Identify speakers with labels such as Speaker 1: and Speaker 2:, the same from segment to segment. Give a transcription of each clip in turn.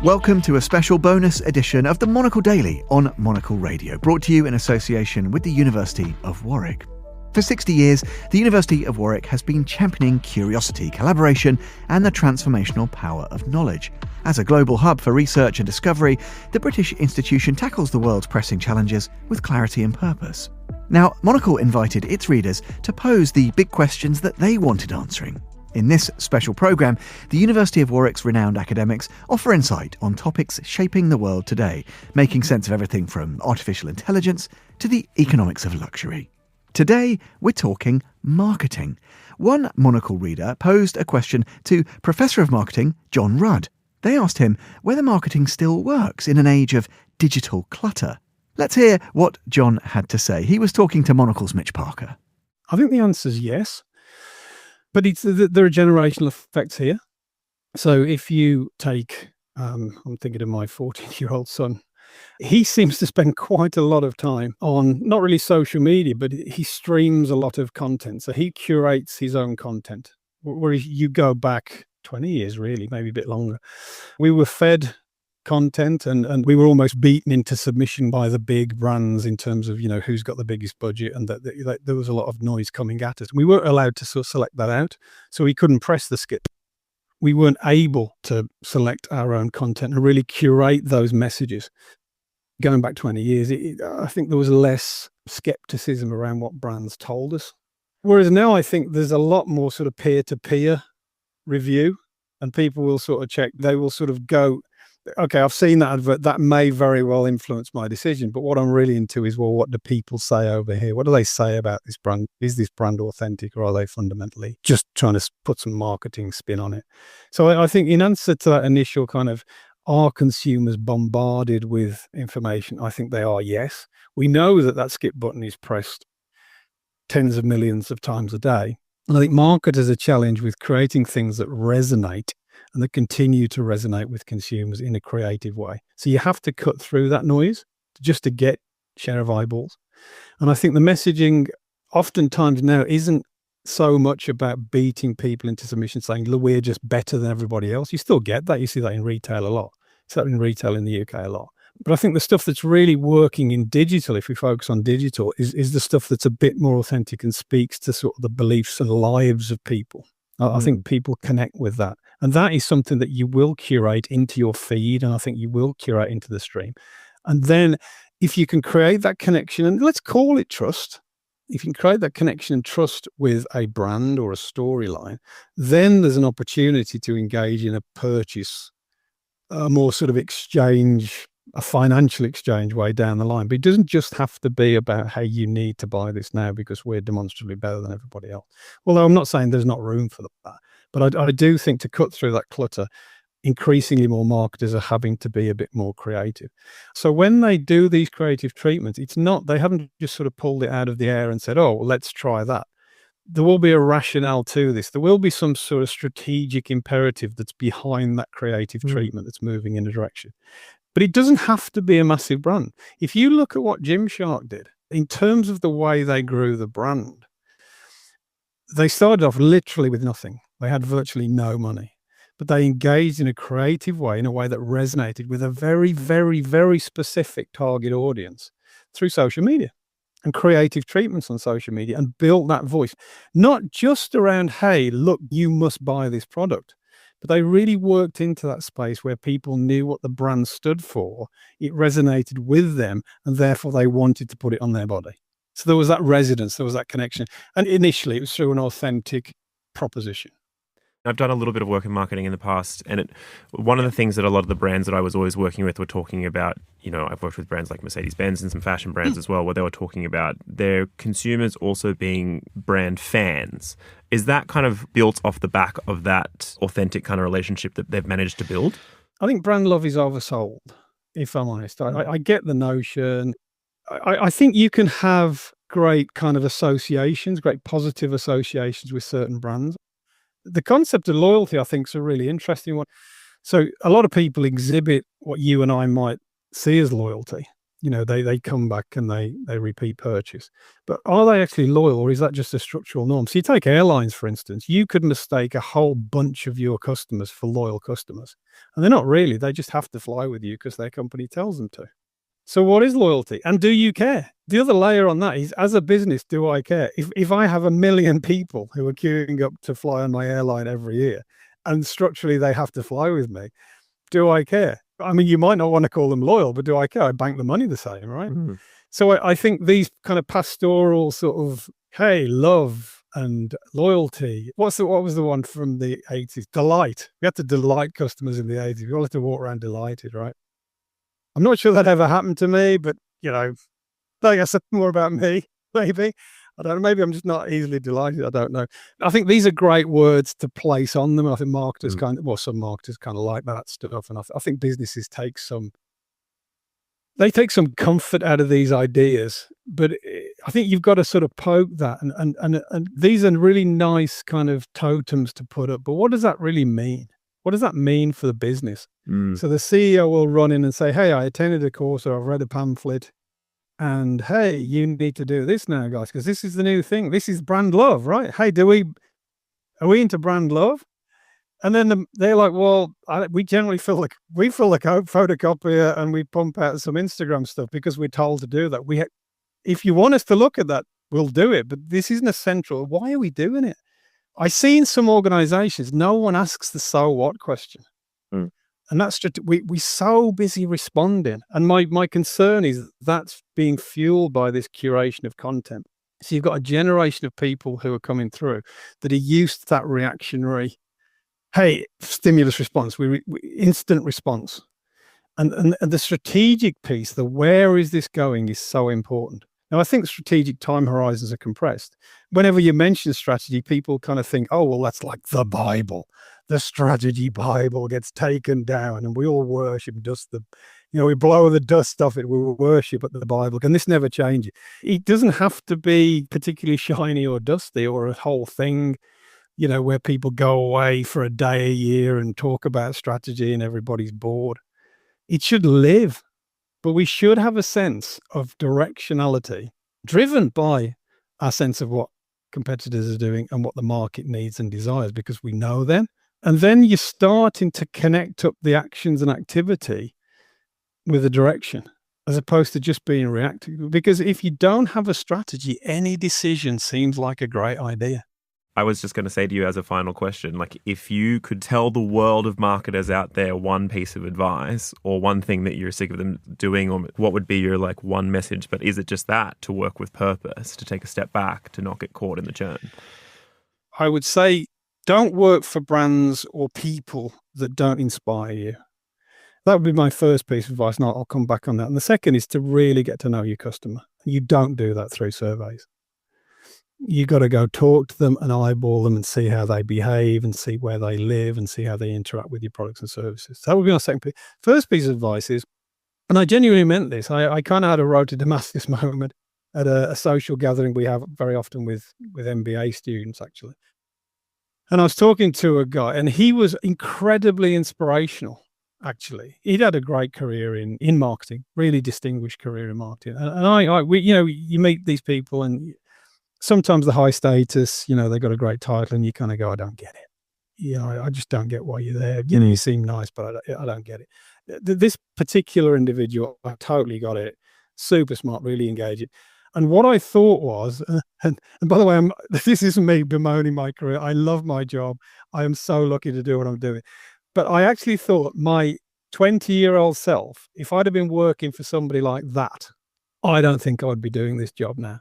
Speaker 1: Welcome to a special bonus edition of the Monocle Daily on Monocle Radio, brought to you in association with the University of Warwick. For 60 years, the University of Warwick has been championing curiosity, collaboration, and the transformational power of knowledge. As a global hub for research and discovery, the British institution tackles the world's pressing challenges with clarity and purpose. Now, Monocle invited its readers to pose the big questions that they wanted answering. In this special programme, the University of Warwick's renowned academics offer insight on topics shaping the world today, making sense of everything from artificial intelligence to the economics of luxury. Today, we're talking marketing. One Monocle reader posed a question to Professor of Marketing John Rudd. They asked him whether marketing still works in an age of digital clutter. Let's hear what John had to say. He was talking to Monocle's Mitch Parker.
Speaker 2: I think the answer is yes. But there are generational effects here. So if you take, I'm thinking of my 14-year-old son, he seems to spend quite a lot of time on not really social media, but he streams a lot of content. So he curates his own content. Where you go back 20 years, really, maybe a bit longer. We were fed content and we were almost beaten into submission by the big brands in terms of, who's got the biggest budget, and that there was a lot of noise coming at us. We weren't allowed to sort of select that out, so we couldn't press the skip. We weren't able to select our own content and really curate those messages. Going back 20 years, I think there was less skepticism around what brands told us. Whereas now I think there's a lot more sort of peer-to-peer review, and people will sort of check, they will sort of go, okay, I've seen that advert, that may very well influence my decision, but what I'm really into is, well, what do people say over here? What do they say about this brand? Is this brand authentic, or are they fundamentally just trying to put some marketing spin on it? So I think in answer to that initial kind of, are consumers bombarded with information? I think they are, yes. We know that skip button is pressed tens of millions of times a day. And I think marketers are challenged with creating things that resonate and that continue to resonate with consumers in a creative way. So you have to cut through that noise just to get share of eyeballs. And I think the messaging oftentimes now isn't so much about beating people into submission, saying, look, we're just better than everybody else. You still get that. You see that in retail a lot. Certainly in retail in the UK a lot. But I think the stuff that's really working in digital, if we focus on digital, is the stuff that's a bit more authentic and speaks to sort of the beliefs and lives of people. I think people connect with that. And that is something that you will curate into your feed, and I think you will curate into the stream. And then if you can create that connection, and let's call it trust, if you can create that connection and trust with a brand or a storyline, then there's an opportunity to engage in a purchase, a more sort of exchange, a financial exchange way down the line. But it doesn't just have to be about, hey, you need to buy this now because we're demonstrably better than everybody else. Although I'm not saying there's not room for that. But I do think to cut through that clutter, increasingly more marketers are having to be a bit more creative. So when they do these creative treatments, they haven't just sort of pulled it out of the air and said, oh, well, let's try that. There will be a rationale to this. There will be some sort of strategic imperative that's behind that creative treatment that's moving in a direction. But it doesn't have to be a massive brand. If you look at what Gymshark did, in terms of the way they grew the brand, they started off literally with nothing. They had virtually no money, but they engaged in a creative way, in a way that resonated with a very, very, very specific target audience through social media and creative treatments on social media, and built that voice, not just around, hey, look, you must buy this product, but they really worked into that space where people knew what the brand stood for. It resonated with them, and therefore they wanted to put it on their body. So there was that resonance, there was that connection. And initially it was through an authentic proposition.
Speaker 3: I've done a little bit of work in marketing in the past, and one of the things that a lot of the brands that I was always working with were talking about, I've worked with brands like Mercedes-Benz and some fashion brands as well, where they were talking about their consumers also being brand fans. Is that kind of built off the back of that authentic kind of relationship that they've managed to build?
Speaker 2: I think brand love is oversold, if I'm honest. I get the notion. I think you can have great kind of associations, great positive associations with certain brands. The concept of loyalty, I think, is a really interesting one. So a lot of people exhibit what you and I might see as loyalty. They come back and they repeat purchase. But are they actually loyal, or is that just a structural norm? So you take airlines, for instance, you could mistake a whole bunch of your customers for loyal customers. And they're not really, they just have to fly with you because their company tells them to. So what is loyalty? And do you care? The other layer on that is, as a business, do I care? If I have 1 million people who are queuing up to fly on my airline every year, and structurally they have to fly with me, do I care? I mean, you might not want to call them loyal, but do I care? I bank the money the same, right?
Speaker 3: Mm.
Speaker 2: So I think these kind of pastoral sort of, hey, love and loyalty. What was the one from the 80s? Delight. We had to delight customers in the 80s. We all had to walk around delighted, right? I'm not sure that ever happened to me, but, I guess that's more about me, maybe. I don't know. Maybe I'm just not easily delighted. I don't know. I think these are great words to place on them. I think marketers some marketers kind of like that stuff. And I think businesses take some comfort out of these ideas. But I think you've got to sort of poke that. And these are really nice kind of totems to put up. But what does that really mean? What does that mean for the business?
Speaker 3: Mm.
Speaker 2: So the CEO will run in and say, hey, I attended a course, or I've read a pamphlet. And hey, you need to do this now, guys, because this is the new thing. This is brand love, right? Hey, are we into brand love? And then they're like, well, we generally fill the photocopier and we pump out some Instagram stuff because we're told to do that. If you want us to look at that, we'll do it. But this isn't essential. Why are we doing it? I see in some organizations, no one asks the so what question.
Speaker 3: Mm.
Speaker 2: And that's just, we're so busy responding. And my concern is that's being fueled by this curation of content. So you've got a generation of people who are coming through that are used to that reactionary, hey, stimulus response, we instant response. And the strategic piece, the where is this going, is so important. Now, I think strategic time horizons are compressed. Whenever you mention strategy, people kind of think, oh, well, that's like the Bible. The strategy Bible gets taken down and we all worship, we blow the dust off it. We worship at the Bible. And this never changes. It doesn't have to be particularly shiny or dusty or a whole thing, where people go away for a day a year and talk about strategy and everybody's bored. It should live. But we should have a sense of directionality driven by our sense of what competitors are doing and what the market needs and desires, because we know them. And then you're starting to connect up the actions and activity with the direction, as opposed to just being reactive. Because if you don't have a strategy, any decision seems like a great idea.
Speaker 3: I was just going to say to you as a final question, like, if you could tell the world of marketers out there one piece of advice or one thing that you're sick of them doing, or what would be your one message? But is it just that, to work with purpose, to take a step back, to not get caught in the churn?
Speaker 2: I would say don't work for brands or people that don't inspire you. That would be my first piece of advice, and I'll come back on that. And the second is to really get to know your customer. You don't do that through surveys. You got to go talk to them and eyeball them and see how they behave and see where they live and see how they interact with your products and services. So that would be my second piece. First piece of advice is, and I genuinely meant this, I kind of had a road to Damascus moment at a social gathering we have very often with MBA students, actually. And I was talking to a guy and he was incredibly inspirational, actually. He'd had a great career in marketing, really distinguished career in marketing. And you meet these people and sometimes the high status, they got a great title and you kind of go, I don't get it. I just don't get why you're there. You seem nice, but I don't get it. This particular individual, I totally got it. Super smart, really engaging. And what I thought was, and by the way, this isn't me bemoaning my career. I love my job. I am so lucky to do what I'm doing. But I actually thought my 20-year-old self, if I'd have been working for somebody like that, I don't think I would be doing this job now.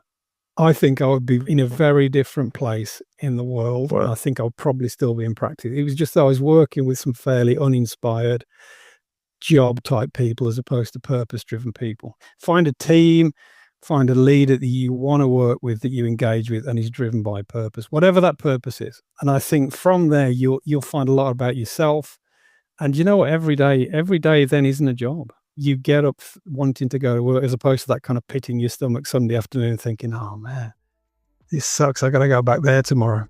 Speaker 2: I think I would be in a very different place in the world. Wow. I think I would probably still be in practice. It was just that I was working with some fairly uninspired job type people as opposed to purpose-driven people. Find a team, find a leader that you want to work with, that you engage with, and is driven by purpose, whatever that purpose is. And I think from there, you'll find a lot about yourself. And you know what? Every day then isn't a job. You get up wanting to go to work, as opposed to that kind of pit in your stomach Sunday afternoon thinking, oh man, this sucks. I got to go back there tomorrow.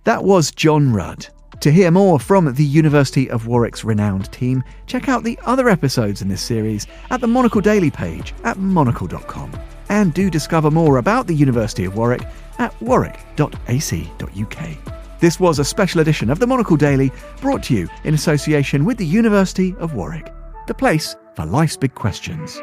Speaker 1: That was John Rudd. To hear more from the University of Warwick's renowned team, check out the other episodes in this series at the Monocle Daily page at monocle.com. And do discover more about the University of Warwick at warwick.ac.uk. This was a special edition of the Monocle Daily, brought to you in association with the University of Warwick, the place for life's big questions.